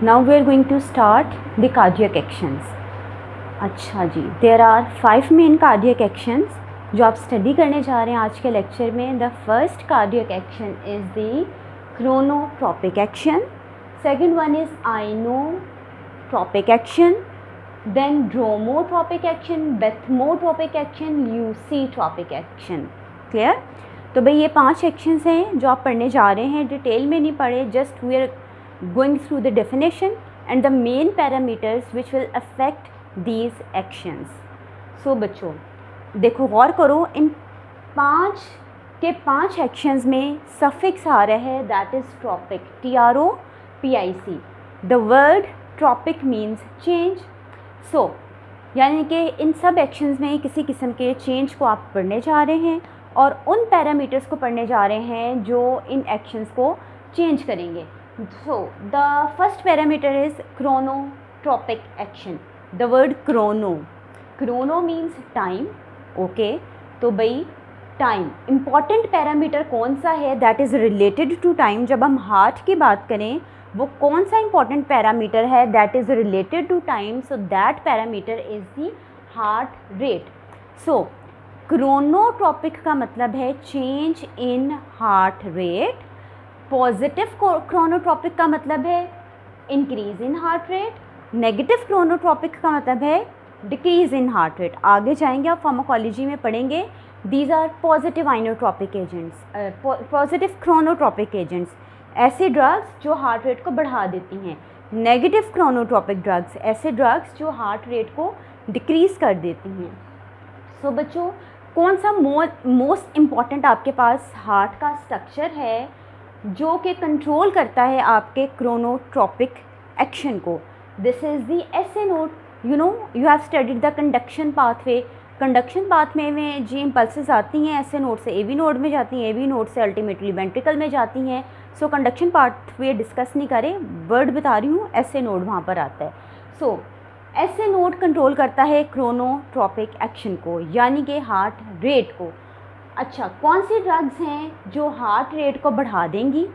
Now we are going to start the cardiac actions. अच्छा जी, there are 5 main cardiac actions जो आप study करने जा रहे हैं आज के लेक्चर में। The first cardiac action is the chronotropic action, second one is inotropic action, then dromotropic action, bathmotropic action, lucitropic action। Clear? तो भाई ये 5 एक्शंस हैं जो आप पढ़ने जा रहे हैं, डिटेल में नहीं पढ़े, just we are going through the definition and the main parameters which will affect these actions. So बच्चों देखो, गौर करो, इन 5 एक्शंस में सफिक्स आ रहा है, that is tropic, TROPIC। The word tropic means change. So यानी कि इन सब एक्शंस में किसी किस्म के चेंज को आप पढ़ने जा रहे हैं और उन पैरामीटर्स को पढ़ने जा रहे हैं जो इन एक्शंस को चेंज करेंगे। So the first parameter is chronotropic action. The word chrono means time. Okay, तो भाई टाइम इम्पॉर्टेंट पैरामीटर कौन सा है that is related to time. जब हम हार्ट की बात करें, वो कौन सा इम्पॉर्टेंट पैरामीटर है that is related to time, so that parameter is the heart rate. So chronotropic का मतलब है change in heart rate. Positive chronotropic का मतलब है इंक्रीज इन हार्ट रेट। नेगेटिव क्रोनोट्रॉपिक का मतलब है डिक्रीज इन हार्ट रेट। आगे जाएंगे, आप फार्माकोलॉजी में पढ़ेंगे। These are positive inotropic agents, positive chronotropic agents, ऐसे ड्रग्स जो हार्ट रेट को बढ़ा देती हैं। नेगेटिव क्रोनोट्रॉपिक ड्रग्स, ऐसे ड्रग्स जो हार्ट रेट को डिक्रीज़ कर देती हैं। सो बच्चों, कौन सा मोस्ट इम्पॉर्टेंट आपके पास हार्ट का स्ट्रक्चर है जो कि कंट्रोल करता है आपके क्रोनोट्रॉपिक एक्शन को? This is the SA node. You know, you have studied the conduction pathway. Conduction pathway में जी इम्पल्सेस आती हैं, SA नोड से AV नोड में जाती हैं, AV नोड से अल्टीमेटली वेंट्रिकल में जाती हैं। सो कंडक्शन पाथवे डिस्कस नहीं करें, वर्ड बता रही हूँ, SA नोड वहाँ पर आता है। सो SA नोड कंट्रोल करता है क्रोनोट्रॉपिक एक्शन को, यानी कि हार्ट रेट को। अच्छा, कौन सी ड्रग्स हैं जो हार्ट रेट को बढ़ा देंगी,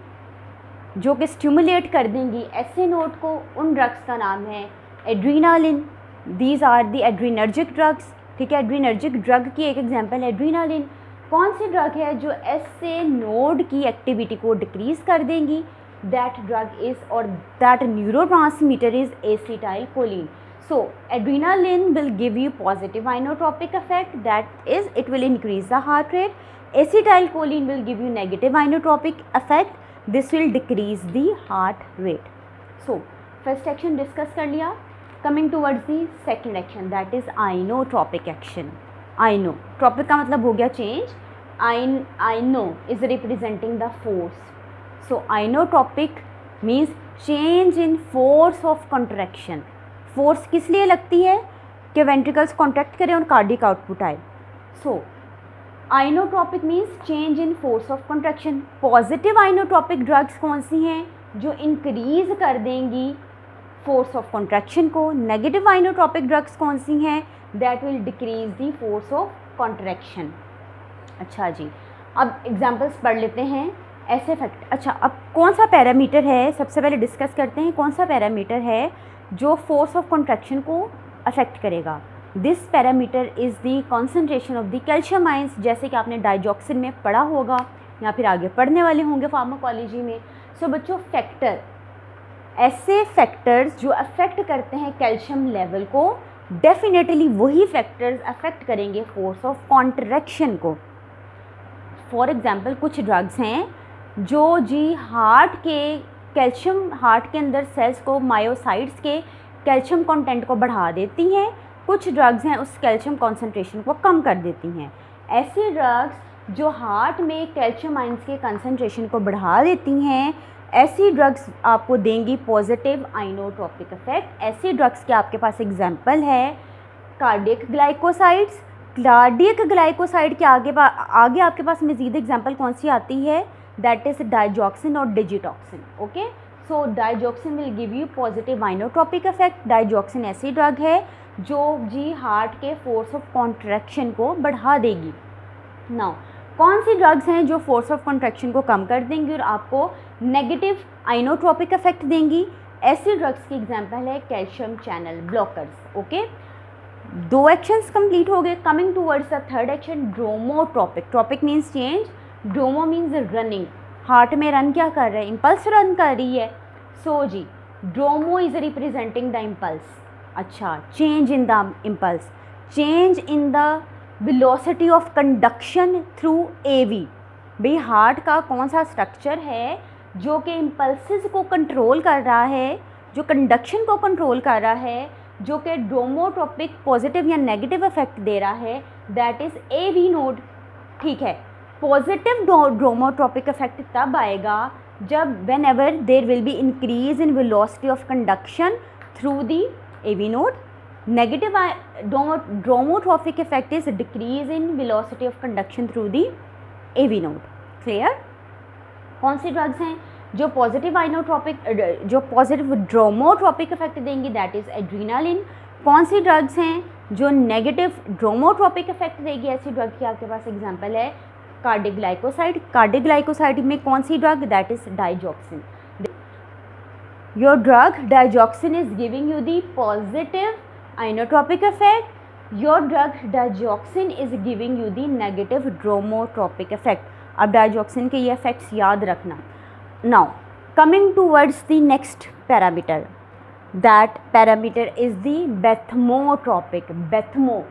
जो कि स्टिमुलेट कर देंगी SA नोड को? उन ड्रग्स का नाम है adrenaline. These are the adrenergic drugs. ठीक है, एड्रीनर्जिक ड्रग की एक एग्जांपल है एड्रीनालिन। कौन सी ड्रग है जो SA नोड की एक्टिविटी को डिक्रीज़ कर देंगी? दैट ड्रग इज़ और that neurotransmitter is acetylcholine. So adrenaline will give you positive inotropic effect, that is it will increase the heart rate. Acetylcholine will give you negative inotropic effect, this will decrease the heart rate. So first action discuss कर लिया। Coming towards the second action, that is inotropic action. Inotropic का मतलब हो गया change. Ino is representing the force. So inotropic means change in force of contraction. Force किस लिए लगती है? कि वेंट्रिकल्स कॉन्ट्रैक्ट करें और कार्डिक आउटपुट आए। So inotropic means change in force of contraction. Positive inotropic drugs कौन सी हैं? जो इंक्रीज़ कर देंगी फोर्स ऑफ कॉन्ट्रैक्शन को। नेगेटिव आइनोट्रॉपिक ड्रग्स कौन सी हैं? That will decrease the force of contraction. अच्छा जी, अब एग्जाम्पल्स पढ़ लेते हैं ऐसे फैक्ट। अच्छा, अब कौन सा पैरामीटर है, सबसे पहले डिस्कस करते हैं कौन सा पैरामीटर है जो फोर्स ऑफ कॉन्ट्रैक्शन को अफेक्ट करेगा। This parameter is the concentration of the calcium ions, जैसे कि आपने डाइजॉक्सिन में पढ़ा होगा या फिर आगे पढ़ने वाले होंगे फार्माकोलॉजी में। सो बच्चों, फैक्टर, ऐसे फैक्टर्स जो अफेक्ट करते हैं कैल्शियम लेवल को, डेफिनेटली वही फैक्टर्स अफेक्ट करेंगे फोर्स ऑफ कॉन्ट्रैक्शन को। फॉर एग्जांपल कुछ ड्रग्स हैं जो जी हार्ट के कैल्शियम, हार्ट के अंदर सेल्स को, मायोसाइट्स के कैल्शियम कंटेंट को बढ़ा देती हैं। कुछ ड्रग्स हैं उस कैल्शियम कॉन्सेंट्रेशन को कम कर देती हैं। ऐसी ड्रग्स जो हार्ट में कैल्शियम आयंस के कंसंट्रेशन को बढ़ा देती हैं, ऐसी ड्रग्स आपको देंगी पॉजिटिव आइनोट्रॉपिक इफेक्ट। ऐसी ड्रग्स के आपके पास एग्जांपल है कार्डियक ग्लाइकोसाइड्स। कार्डियक ग्लाइकोसाइड के आगे आपके पास मज़ीद एग्जांपल कौन सी आती है? दैट इज़ डाइजॉक्सिन और digitoxin. Okay, so digoxin will give you positive inotropic effect. Digoxin ऐसी ड्रग है जो जी हार्ट के फोर्स ऑफ कॉन्ट्रैक्शन को बढ़ा देगी। नाउ कौन सी ड्रग्स हैं जो फोर्स ऑफ कॉन्ट्रैक्शन को कम कर देंगी और आपको नेगेटिव आइनोट्रॉपिक इफेक्ट देंगी? ऐसे ड्रग्स की एग्जांपल है calcium channel blockers. Okay, 2 actions complete हो गए। Coming towards the third action, dromotropic. Tropic means change, dromo means running. Heart में रन क्या कर रहा है? इम्पल्स रन कर रही है। सो जी dromo is representing the impulse. अच्छा, change in the impulse, change in the velocity of conduction through AV. भाई हार्ट का कौन सा स्ट्रक्चर है जो कि इम्पल्सिस को कंट्रोल कर रहा है, जो कंडक्शन को कंट्रोल कर रहा है, जो कि ड्रोमोट्रोपिक पॉजिटिव या नेगेटिव इफेक्ट दे रहा है, दैट इज़ एवी नोड। ठीक है, पॉजिटिव ड्रोमोट्रोपिक इफेक्ट तब आएगा जब whenever there will be increase in velocity of conduction through the AV node. Negative dromotropic effect is decrease in velocity of conduction through the AV node. Clear? कौन सी drugs हैं जो positive inotropic जो positive dromotropic effect देंगी? That is adrenaline. कौन सी drugs हैं जो नेगेटिव ड्रोमोट्रोपिक इफेक्ट देगी? ऐसी ड्रग की आपके पास एग्जांपल है कार्डिग्लाइकोसाइड। कार्डिग्लाइकोसाइड में कौन सी drug? That is digoxin. Your drug digoxin is giving you the positive inotropic effect, your drug digoxin is giving you the negative dromotropic effect. अब डाइजॉक्सिन के ये इफेक्ट्स याद रखना। Now coming towards the next parameter, that parameter is the bathmotropic. Bathmo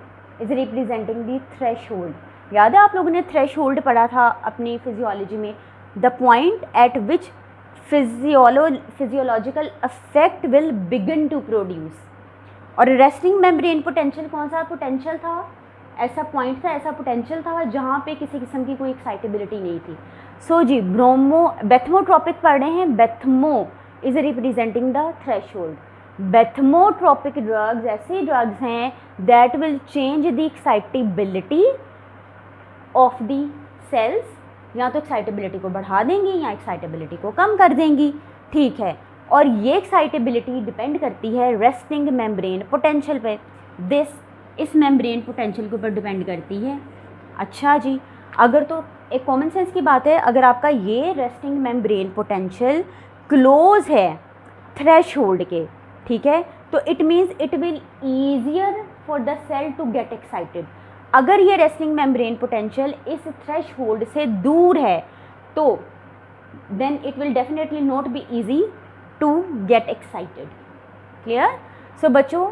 is representing the threshold. याद है आप लोगों ने थ्रेशोल्ड पढ़ा था अपनी फिजियोलॉजी में, the point at which physiological effect will begin to produce. और रेस्टिंग मेम्ब्रेन पोटेंशियल कौन सा पोटेंशियल था? ऐसा पॉइंट था, ऐसा पोटेंशियल था जहाँ पे किसी किस्म की कोई एक्साइटेबिलिटी नहीं थी। सो जी बेथमोट्रोपिक पढ़ रहे हैं। Bathmo is representing the threshold. Bathmotropic drugs ऐसी ड्रग्स हैं that will change the excitability of the cells, या तो एक्साइटेबिलिटी को बढ़ा देंगी या एक्साइटेबिलिटी को कम कर देंगी। ठीक है, और ये एक्साइटेबिलिटी डिपेंड करती है रेस्टिंग मेम्ब्रेन पोटेंशियल पे। इस मेम्ब्रेन पोटेंशियल के ऊपर डिपेंड करती है। अच्छा जी, अगर तो एक कॉमन सेंस की बात है, अगर आपका ये रेस्टिंग मेम्ब्रेन पोटेंशियल क्लोज है थ्रेशोल्ड के, ठीक है, तो it means it will easier for the cell to get excited. अगर ये रेस्टिंग मेम्ब्रेन पोटेंशियल इस थ्रेशोल्ड से दूर है तो then it will definitely not be easy to get excited. Clear? So बच्चों,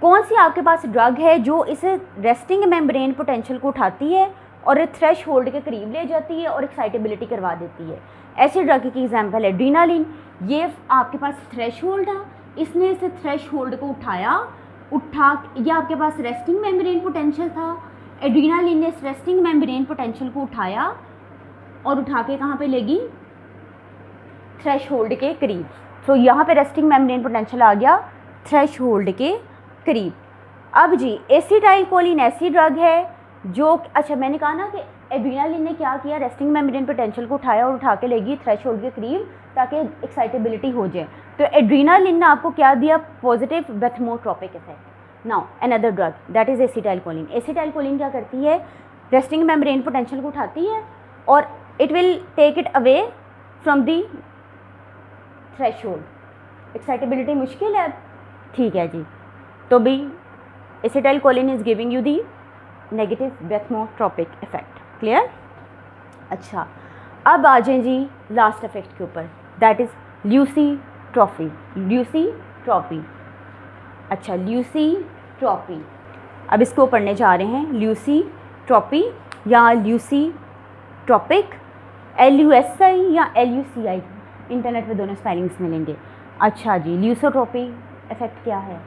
कौन सी आपके पास ड्रग है जो इस रेस्टिंग मेम्ब्रेन पोटेंशियल को उठाती है और थ्रेशोल्ड के करीब ले जाती है और एक्साइटेबिलिटी करवा देती है? ऐसी ड्रग की एग्जांपल है एड्रीनालिन। ये आपके पास थ्रेशोल्ड था, इसने इस थ्रेशोल्ड को ये आपके पास रेस्टिंग मेम्ब्रेन पोटेंशियल था, एड्रीनालिन ने इस रेस्टिंग मेम्ब्रेन पोटेंशियल को उठाया और उठा के कहाँ पे लेगी? थ्रेशोल्ड के करीब। तो यहाँ पे रेस्टिंग मेम्ब्रेन पोटेंशियल आ गया थ्रेशोल्ड के करीब। अब जी एसिटाइलकोलिन ऐसी ड्रग है जो, अच्छा मैंने कहा ना कि एड्रीनालिन ने क्या किया? रेस्टिंग मेम्ब्रेन पोटेंशियल को उठाया और उठा के लेगी थ्रेशोल्ड के करीब ताकि एक्साइटेबिलिटी हो जाए। तो एड्रीनालिन ने आपको क्या दिया? Positive bathmotropic effect. Now another drug that is acetylcholine. Acetylcholine क्या करती है? रेस्टिंग मेम्ब्रेन पोटेंशियल को उठाती है और it will take it away from the threshold. Excitability मुश्किल है, ठीक है जी, तो भी acetylcholine is giving you the negative bathmotropic effect. Clear? अच्छा, अब आ जाए जी लास्ट इफेक्ट के ऊपर, दैट इज ल्यूसीट्रोपी। ल्यूसीट्रोपी, अच्छा ल्यूसीट्रोपी, अब इसको पढ़ने जा रहे हैं। ल्यूसीट्रोपी या ल्यूसीट्रोपिक, LUSI या LUCI, इंटरनेट पे दोनों स्पेलिंग्स मिलेंगे। अच्छा जी, ल्यूसीट्रोपी इफेक्ट क्या है?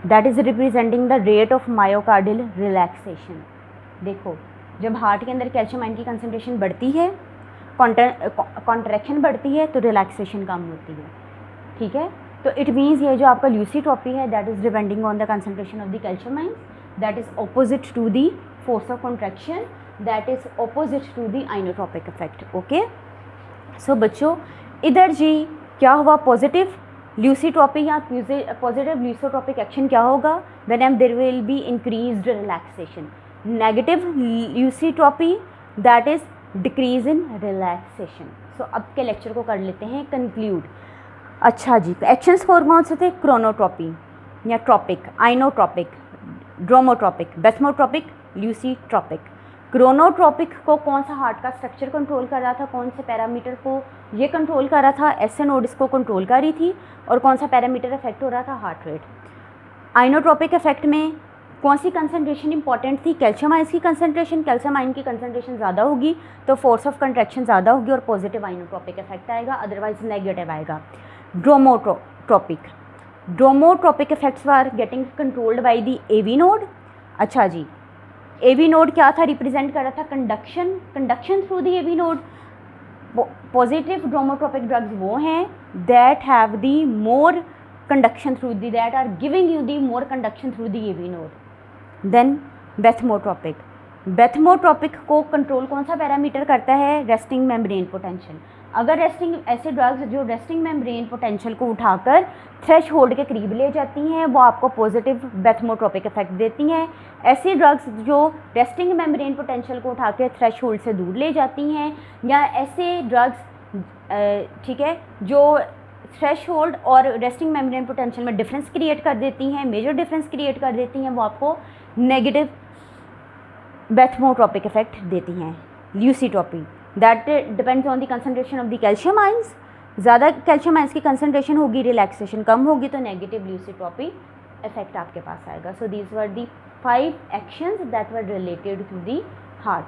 That is representing the rate of myocardial relaxation. देखो, जब हार्ट के अंदर कैल्शियम आयन की कंसनट्रेशन बढ़ती है, कॉन्ट्रैक्शन बढ़ती है, तो रिलैक्सेशन कम होती है। ठीक है, तो इट मीन्स ये जो आपका ल्यूसीट्रोपी है that is depending on the concentration of the calcium ion, that is opposite to the force of contraction, that is opposite to the inotropic effect. Okay, so बच्चों इधर जी क्या हुआ? पॉजिटिव ल्यूसीट्रोपी या positive ल्यूसीट्रोपिक action क्या होगा? Whenever there will be increased relaxation. Negative lusitropy that is decrease in relaxation. So अब के lecture को कर लेते हैं कंक्लूड। अच्छा जी, एक्शंस फोर कौन से थे? क्रोनोट्रॉपी या ट्रॉपिक, आइनोट्रॉपिक, ड्रोमोट्रॉपिक, बेथमोट्रॉपिक, ल्यूसीट्रॉपिक। क्रोनोट्रॉपिक को कौन सा हार्ट का स्ट्रक्चर कंट्रोल कर रहा था, कौन से पैरामीटर को ये कंट्रोल कर रहा था? एसए नोड इसको कंट्रोल कर रही थी। और कौन सा पैरामीटर इफेक्ट हो रहा था? Heart rate. आइनोट्रॉपिक इफेक्ट में कौन सी कंसनट्रेशन इंपॉर्टेंट थी? कैल्शियम आयन की कंसनट्रेशन। कैल्शियम आयन की कंसनट्रेशन ज़्यादा होगी तो फोर्स ऑफ कंट्रैक्शन ज़्यादा होगी और पॉजिटिव आइनोट्रॉपिक इफेक्ट आएगा, अदरवाइज नेगेटिव आएगा। Dromotropic effects are getting controlled by the AV node. अच्छा जी, एवी नोड क्या था? रिप्रेजेंट कर रहा था conduction through the AV node. Positive dromotropic drugs वो हैं that have the more conduction through the, that are giving you the more conduction through the AV node. Then बेथमोट्रॉपिक को कंट्रोल कौन सा पैरामीटर करता है? Resting membrane potential. अगर ऐसे drugs जो रेस्टिंग मेम्ब्रेन पोटेंशियल को उठाकर थ्रेश होल्ड के करीब ले जाती हैं वो आपको पॉजिटिव बेथमोट्रॉपिक इफेक्ट देती हैं। ऐसे ड्रग्स जो रेस्टिंग मेम्ब्रेन पोटेंशियल को उठा के थ्रेश होल्ड से दूर ले जाती हैं, या ऐसे ड्रग्स ठीक है जो थ्रेश होल्ड और रेस्टिंग मेम्ब्रेन पोटेंशियल में डिफरेंस क्रिएट कर देती हैं, मेजर डिफरेंस क्रिएट कर देती हैं, वो आपको नेगेटिव बेथमोट्रॉपिक इफेक्ट देती हैं। Lusitropy that depends on the concentration of the calcium ions. ज़्यादा कैल्शियम आइंस की कंसनट्रेशन होगी, रिलैक्सेशन कम होगी तो नेगेटिव ल्यूसीट्रॉपी इफेक्ट आपके पास आएगा। So these were the 5 actions that were related to the heart.